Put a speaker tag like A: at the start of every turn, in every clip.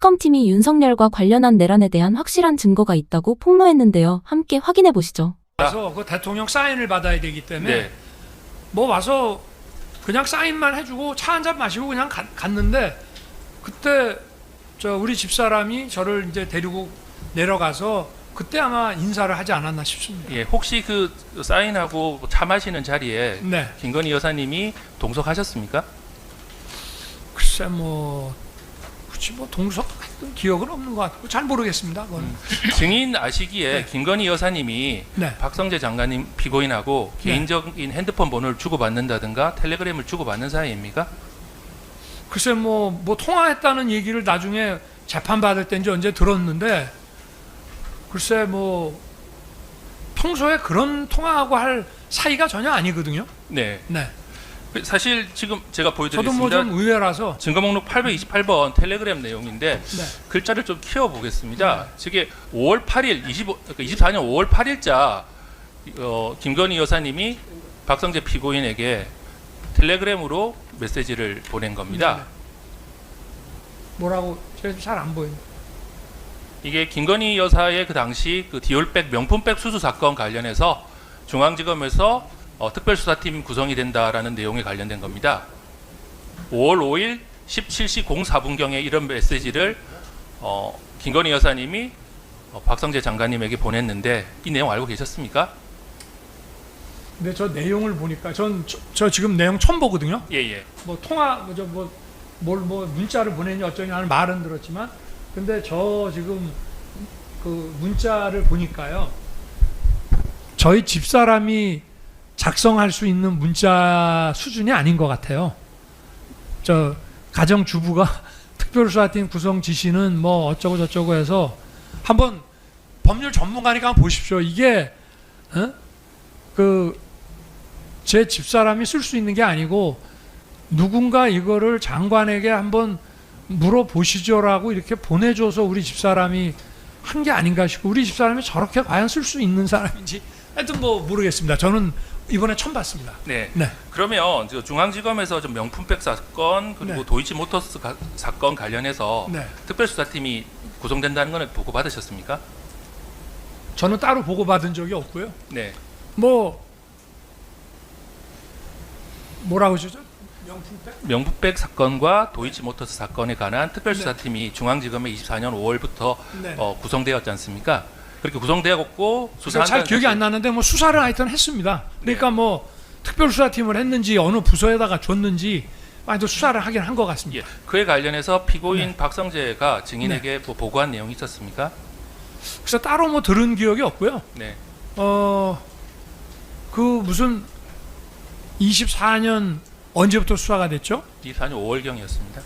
A: 특검팀이 윤석열과 관련한 내란에 대한 확실한 증거가 있다고 폭로했는데요. 함께 확인해 보시죠.
B: 와서 그 대통령 사인을 받아야 되기 때문에
C: 네.
B: 뭐 와서 그냥 사인만 해주고 차 한 잔 마시고 그냥 갔는데 그때 저 우리 집사람이 저를 이제 데리고 내려가서 그때 아마 인사를 하지 않았나 싶습니다.
C: 예, 혹시 그 사인하고 차 마시는 자리에
B: 네.
C: 김건희 여사님이 동석하셨습니까?
B: 글쎄 뭐 굳이 뭐 동석했던 기억은 없는 것 같고 잘 모르겠습니다. 그건.
C: 증인 아시기에
B: 네.
C: 김건희 여사님이
B: 네.
C: 박성재 장관님 피고인하고
B: 네.
C: 개인적인 핸드폰 번호를 주고받는다든가 텔레그램을 주고받는 사이입니까?
B: 글쎄 뭐 통화했다는 얘기를 나중에 재판 받을 때인지 언제 들었는데 글쎄 뭐 평소에 그런 통화하고 할 사이가 전혀 아니거든요.
C: 네.
B: 네.
C: 사실 지금 제가
B: 저도
C: 보여드리겠습니다.
B: 뭐 좀 의외라서.
C: 증거 목록 828번 텔레그램 내용인데
B: 네.
C: 글자를 좀 키워보겠습니다. 저게 5월 8일, 24년 5월 8일자 김건희 여사님이 박성재 피고인에게 텔레그램으로 메시지를 보낸 겁니다.
B: 네. 뭐라고 제가 잘 안 보여요.
C: 이게 김건희 여사의 그 당시 그 디올백 명품백 수수 사건 관련해서 중앙지검에서 특별수사팀 구성이 된다라는 내용에 관련된 겁니다. 5월 5일 17시 04분경에 이런 메시지를 김건희 여사님이 박성재 장관님에게 보냈는데 이 내용 알고 계셨습니까?
B: 근데 저 내용을 보니까 저 지금 내용 처음 보거든요.
C: 예예.
B: 뭐 통화 뭐 문자를 보내니 어쩌니 하는 말은 들었지만 근데 저 지금 그 문자를 보니까요. 저희 집사람이 작성할 수 있는 문자 수준이 아닌 것 같아요. 저 가정주부가 특별수사팀 구성 지시는 뭐 어쩌고 저쩌고 해서 한번 법률 전문가니까 한번 보십시오. 이게 그 제 집사람이 쓸 수 있는 게 아니고 누군가 이거를 장관에게 한번 물어보시죠라고 이렇게 보내줘서 우리 집사람이 한 게 아닌가 싶고 우리 집사람이 저렇게 과연 쓸 수 있는 사람인지 하여튼 뭐 모르겠습니다. 저는 이번에 처음 봤습니다.
C: 네.
B: 네.
C: 그러면 중앙지검에서 좀 명품백 사건 그리고
B: 네.
C: 도이치모터스 사건 관련해서
B: 네.
C: 특별수사팀이 구성된다는 건 보고 받으셨습니까?
B: 저는 따로 보고받은 적이 없고요.
C: 네.
B: 뭐라고 하죠? 명품백?
C: 명품백 사건과 도이치모터스 사건에 관한 특별수사팀이 중앙지검에 24년 5월부터
B: 네.
C: 구성되었지 않습니까? 그렇게 구성되었고
B: 잘
C: 수사한다는
B: 기억이 안 나는데 뭐 수사를 하여튼 했습니다. 그러니까 뭐 특별수사팀을 했는지 어느 부서에다가 줬는지 아니 수사를 하긴 한 것 같습니다.
C: 예, 그에 관련해서 피고인
B: 네.
C: 박성재가 증인에게 뭐 보고한 내용이 있었습니까?
B: 그래서 따로 뭐 들은 기억이 없고요.
C: 네.
B: 그 무슨 24년 언제부터 수사가 됐죠?
C: 24년 5월경이었습니다.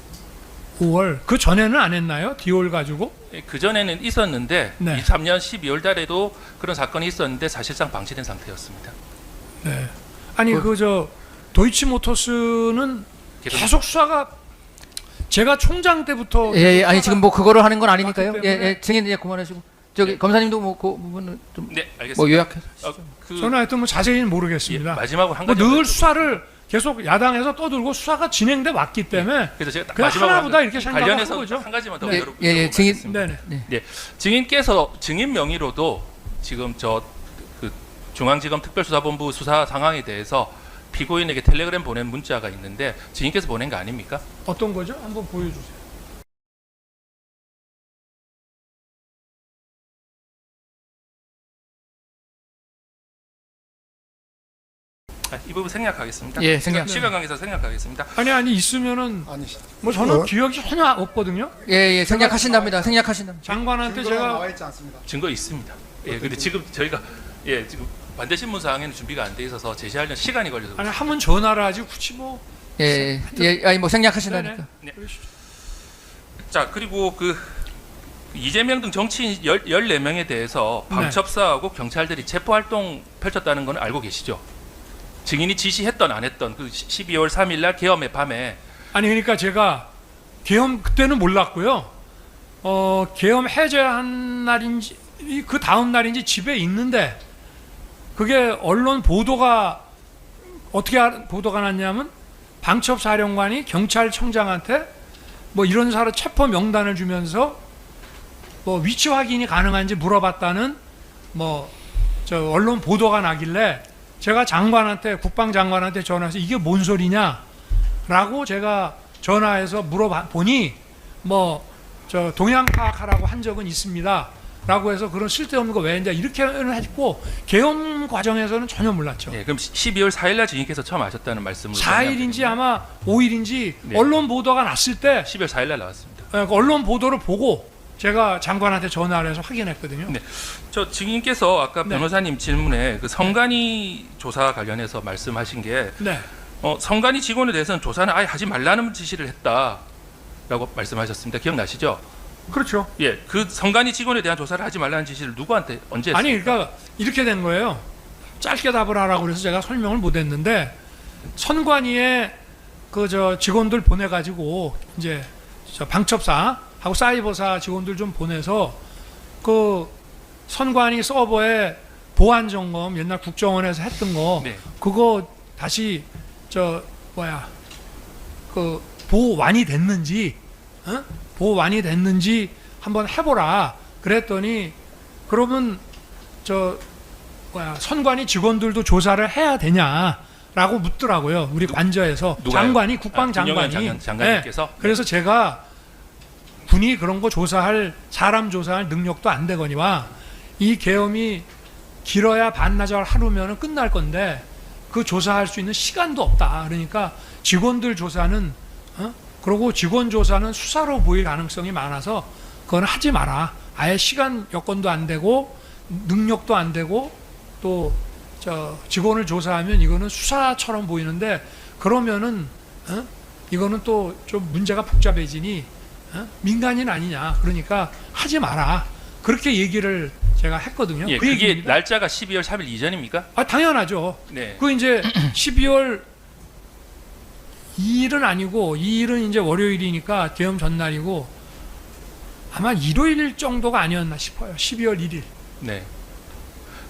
B: 5월. 그 전에는 안 했나요? 디올 가지고?
C: 그 전에는 있었는데
B: 네.
C: 23년 12월 달에도 그런 사건이 있었는데 사실상 방치된 상태였습니다.
B: 네. 아니 그 도이치모터스는 계속 수사가 제가 총장 때부터
D: 예, 아니 지금 뭐 그거를 하는 건 아니니까요.
B: 맞기
D: 예,
B: 때문에.
D: 예, 증인 이제 그만하시고 저기
C: 네.
D: 검사님도 뭐 그 부분은 좀
C: 네, 알겠습니다.
D: 뭐 요약해.
B: 저는 하여튼 뭐 자세히는
C: 예,
B: 모르겠습니다.
C: 마지막으로 한
B: 뭐
C: 가지
B: 늘 수사를 계속 야당에서 떠들고 수사가 진행돼 왔기 때문에
C: 그래서 제가
B: 그냥
C: 마지막으로
B: 하나보다 이렇게 생각을
C: 관련해서
B: 한 거죠.
C: 한 가지만 더
D: 네.
C: 여쭤보겠습니다.
D: 예, 예, 증인.
B: 네네.
C: 증인께서 증인 명의로도 지금 그 중앙지검 특별수사본부 수사 상황에 대해서 피고인에게 텔레그램 보낸 문자가 있는데 증인께서 보낸 거 아닙니까?
B: 어떤 거죠? 한번 보여주세요.
C: 이 부분 생략하겠습니다.
D: 예, 생략.
C: 시간 관계에서 생략하겠습니다.
B: 아니 있으면은
E: 아니,
B: 뭐 저는 기억이 전혀 없거든요.
D: 예, 예, 생략하신답니다. 생략하신답니다.
B: 장관한테
E: 증거가
B: 제가
E: 나와 있지 않습니다.
C: 증거 있습니다. 예, 근데 지금 저희가 지금 반대 신문 사항에는 준비가 안 돼 있어서 제시하려면 시간이 걸려서
B: 아니 하면 전화를 하지 굳이 뭐
D: 예, 예, 아니 뭐 생략하신다니까.
C: 자, 그리고 그 이재명 등 정치인 14명에 대해서 방첩사하고 경찰들이 체포 활동 펼쳤다는 건 알고 계시죠? 증인이 지시했던 안 했던 그 12월 3일 날 계엄의 밤에
B: 아니 그러니까 제가 계엄 그때는 몰랐고요. 계엄 해제한 날인지 그 다음 날인지 집에 있는데 그게 언론 보도가 어떻게 보도가 났냐면 방첩사령관이 경찰청장한테 뭐 이런 사람 체포 명단을 주면서 뭐 위치 확인이 가능한지 물어봤다는 뭐 저 언론 보도가 나길래 제가 장관한테 국방장관한테 전화해서 이게 뭔 소리냐라고 제가 전화해서 물어봐 보니 뭐 저 동향 파악하라고 한 적은 있습니다. 라고 해서 그런 쓸데없는 거 왜 이제 이렇게는 했고 계엄 과정에서는 전혀 몰랐죠.
C: 예, 그럼 12월 4일 날 증인께서 처음 아셨다는 말씀으로
B: 4일인지 아마 5일인지
C: 네.
B: 언론 보도가 났을 때
C: 12월 4일 날 나왔습니다.
B: 언론 보도를 보고 제가 장관한테 전화를 해서 확인했거든요.
C: 네. 저 증인께서 아까
B: 네.
C: 변호사님 질문에 그 성관이 조사 관련해서 말씀하신 게
B: 네.
C: 성관이 직원에 대해서는 조사는 아예 하지 말라는 지시를 했다라고 말씀하셨습니다. 기억나시죠?
B: 그렇죠.
C: 예, 그 성관이 직원에 대한 조사를 하지 말라는 지시를 누구한테 언제 했습니까?
B: 아니 그러니까 이렇게 된 거예요. 짧게 답을 하라고 그래서 제가 설명을 못 했는데 선관위에 그 저 직원들 보내 가지고 이제 저 방첩사하고 사이버사 직원들 좀 보내서 그 선관위 서버에 보안 점검 옛날 국정원에서 했던 거
C: 네.
B: 그거 다시 저 뭐야 그 보완이 됐는지 보완이 됐는지 한번 해보라 그랬더니 그러면 저 뭐야 선관위 직원들도 조사를 해야 되냐라고 묻더라고요. 우리 관저에서
C: 누가요?
B: 장관이 국방장관이
C: 김영현 장관님께서
B: 네. 그래서 제가 군이 그런 거 조사할 사람 조사할 능력도 안 되거니와 이 계엄이 길어야 반나절 하루면은 끝날 건데 그 조사할 수 있는 시간도 없다. 그러니까 직원들 조사는 그리고 직원 조사는 수사로 보일 가능성이 많아서 그건 하지 마라. 아예 시간 여건도 안 되고 능력도 안 되고 또 저 직원을 조사하면 이거는 수사처럼 보이는데 그러면은 이거는 또 좀 문제가 복잡해지니 민간인 아니냐. 그러니까 하지 마라. 그렇게 얘기를 제가 했거든요.
C: 예,
B: 그
C: 그게
B: 얘기입니다.
C: 날짜가 12월 3일 이전입니까?
B: 아 당연하죠.
C: 네.
B: 그 이제 12월 2일은 아니고 2일은 이제 월요일이니까 계엄 전날이고 아마 일요일 정도가 아니었나 싶어요. 12월 1일.
C: 네.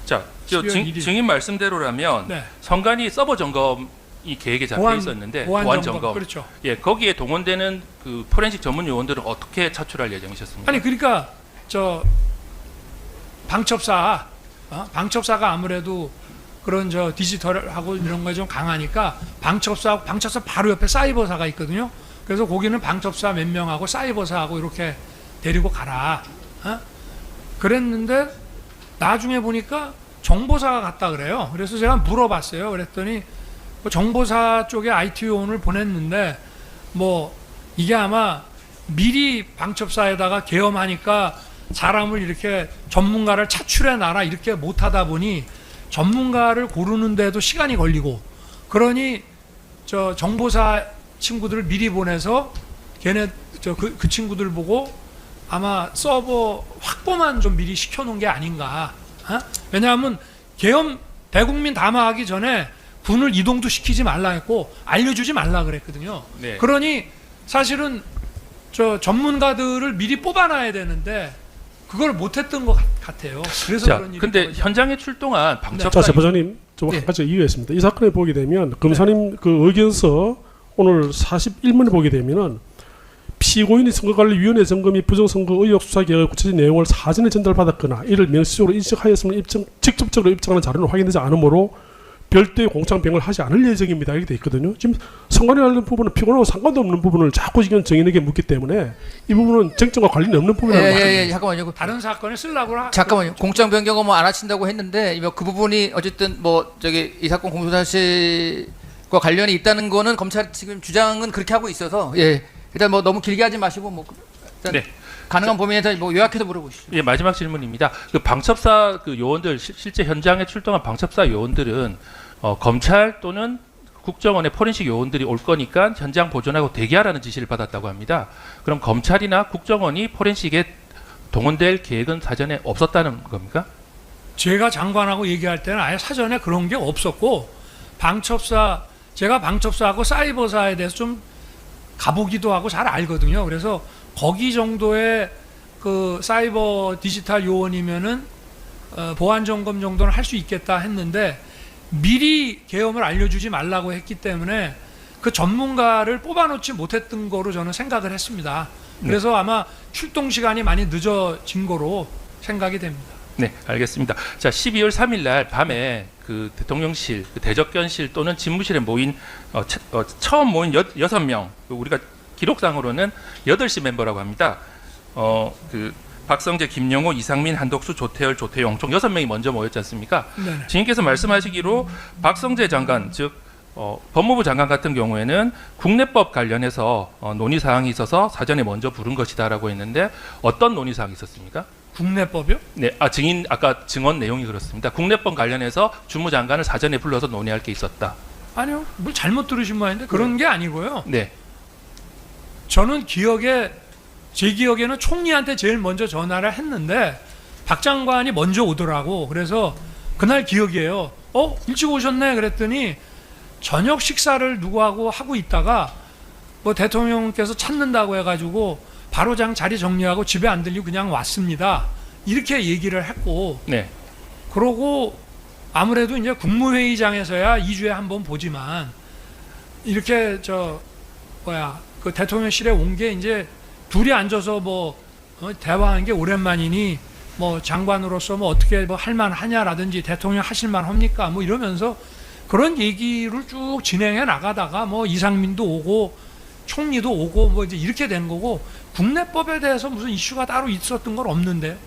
C: 자, 저
B: 12월 1일.
C: 증인 말씀대로라면
B: 네.
C: 성관이 서버 점검이 계획에 잡혀
B: 보안-
C: 있었는데
B: 보안
C: 점검.
B: 점검. 그렇죠.
C: 예, 거기에 동원되는 그 포렌식 전문 요원들은 어떻게 차출할 예정이셨습니까?
B: 아니 그러니까 저 방첩사가 아무래도 그런 저 디지털하고 이런 거에 좀 강하니까 방첩사 바로 옆에 사이버사가 있거든요. 그래서 거기는 방첩사 몇 명하고 사이버사하고 이렇게 데리고 가라. 그랬는데 나중에 보니까 정보사가 갔다 그래요. 그래서 제가 물어봤어요. 그랬더니 뭐 정보사 쪽에 IT 요원을 보냈는데 뭐 이게 아마 미리 방첩사에다가 계엄하니까 사람을 이렇게 전문가를 차출해 놔라 이렇게 못하다 보니 전문가를 고르는데도 시간이 걸리고 그러니 저 정보사 친구들을 미리 보내서 걔네 그 친구들 보고 아마 서버 확보만 좀 미리 시켜놓은 게 아닌가. 왜냐하면 계엄 대국민 담화하기 전에 군을 이동도 시키지 말라 했고 알려주지 말라 그랬거든요.
C: 네.
B: 그러니 사실은 저 전문가들을 미리 뽑아놔야 되는데 그걸 못했던 것 같아요. 그래서
C: 자,
B: 그런 일이
C: 근데
B: 벌어진
C: 현장에 출동한 방첩사
E: 자, 재판장님, 좀
D: 네.
E: 한 가지 이유가 있습니다. 이 사건에 보게 되면 검사님 그 의견서 오늘 41문에 보게 되면은 피고인이 선거관리위원회 점검 및 부정선거 의혹 수사 계획의 구체적인 내용을 사전에 전달받았거나 이를 명시적으로 인식하였으면 직접적으로 입증하는 자료는 확인되지 않으므로 별도의 공창병을 하지 않을 예정입니다. 이렇게 돼 있거든요. 지금 선관위 관련 부분은 피고인하고 상관도 없는 부분을 자꾸 지금 정인에게 묻기 때문에 이 부분은 쟁점과 관련이 없는 부분이라는 거죠.
D: 예, 잠깐만요.
B: 다른 사건에 쓰려고
D: 잠깐만요. 공장 변경은 뭐 안 하신다고 했는데 그 부분이 어쨌든 뭐 저기 이 사건 공소 사실과 관련이 있다는 거는 검찰 지금 주장은 그렇게 하고 있어서 일단 뭐 너무 길게 하지 마시고 뭐 일단
C: 네.
D: 가능한 범위 내에서 뭐 요약해서 물어보시죠.
C: 예, 마지막 질문입니다. 그 방첩사 그 요원들 실제 현장에 출동한 방첩사 요원들은 검찰 또는 국정원의 포렌식 요원들이 올 거니까 현장 보존하고 대기하라는 지시를 받았다고 합니다. 그럼 검찰이나 국정원이 포렌식에 동원될 계획은 사전에 없었다는 겁니까?
B: 제가 장관하고 얘기할 때는 아예 사전에 그런 게 없었고 제가 방첩사하고 사이버사에 대해서 좀 가보기도 하고 잘 알거든요. 그래서 거기 정도의 그 사이버 디지털 요원이면은 보안 점검 정도는 할 수 있겠다 했는데 미리 계엄을 알려주지 말라고 했기 때문에 그 전문가를 뽑아놓지 못했던 거로 저는 생각을 했습니다. 그래서 아마 출동 시간이 많이 늦어진 거로 생각이 됩니다.
C: 네, 알겠습니다. 자, 12월 3일 날 밤에 그 대통령실, 그 대접견실 또는 집무실에 모인 처음 모인 6명, 우리가 기록상으로는 8시 멤버라고 합니다. 그 박성재, 김영호, 이상민, 한덕수, 조태열, 조태용 총 6명이 먼저 모였지 않습니까?
B: 네네.
C: 증인께서 말씀하시기로 박성재 장관, 즉 법무부 장관 같은 경우에는 국내법 관련해서 논의 사항이 있어서 사전에 먼저 부른 것이다라고 했는데 어떤 논의 사항이 있었습니까?
B: 국내법이요?
C: 네, 증인 아까 증언 내용이 그렇습니다. 국내법 관련해서 주무장관을 사전에 불러서 논의할 게 있었다.
B: 아니요, 뭘 잘못 들으신 모양인데 그런 게 아니고요.
C: 네,
B: 저는 제 기억에는 총리한테 제일 먼저 전화를 했는데 박 장관이 먼저 오더라고. 그래서 그날 기억이에요. 일찍 오셨네 그랬더니 저녁 식사를 누구하고 하고 있다가 뭐 대통령께서 찾는다고 해가지고 바로 자리 정리하고 집에 안 들리고 그냥 왔습니다. 이렇게 얘기를 했고,
C: 네,
B: 그러고 아무래도 이제 국무회의장에서야 2주에 한 번 보지만 이렇게 그 대통령실에 온 게 이제 둘이 앉아서 대화하는 게 오랜만이니 뭐 장관으로서 뭐 어떻게 뭐 할만하냐라든지 대통령 하실만 합니까? 뭐 이러면서 그런 얘기를 쭉 진행해 나가다가 뭐 이상민도 오고 총리도 오고 뭐 이제 이렇게 된 거고 국내법에 대해서 무슨 이슈가 따로 있었던 건 없는데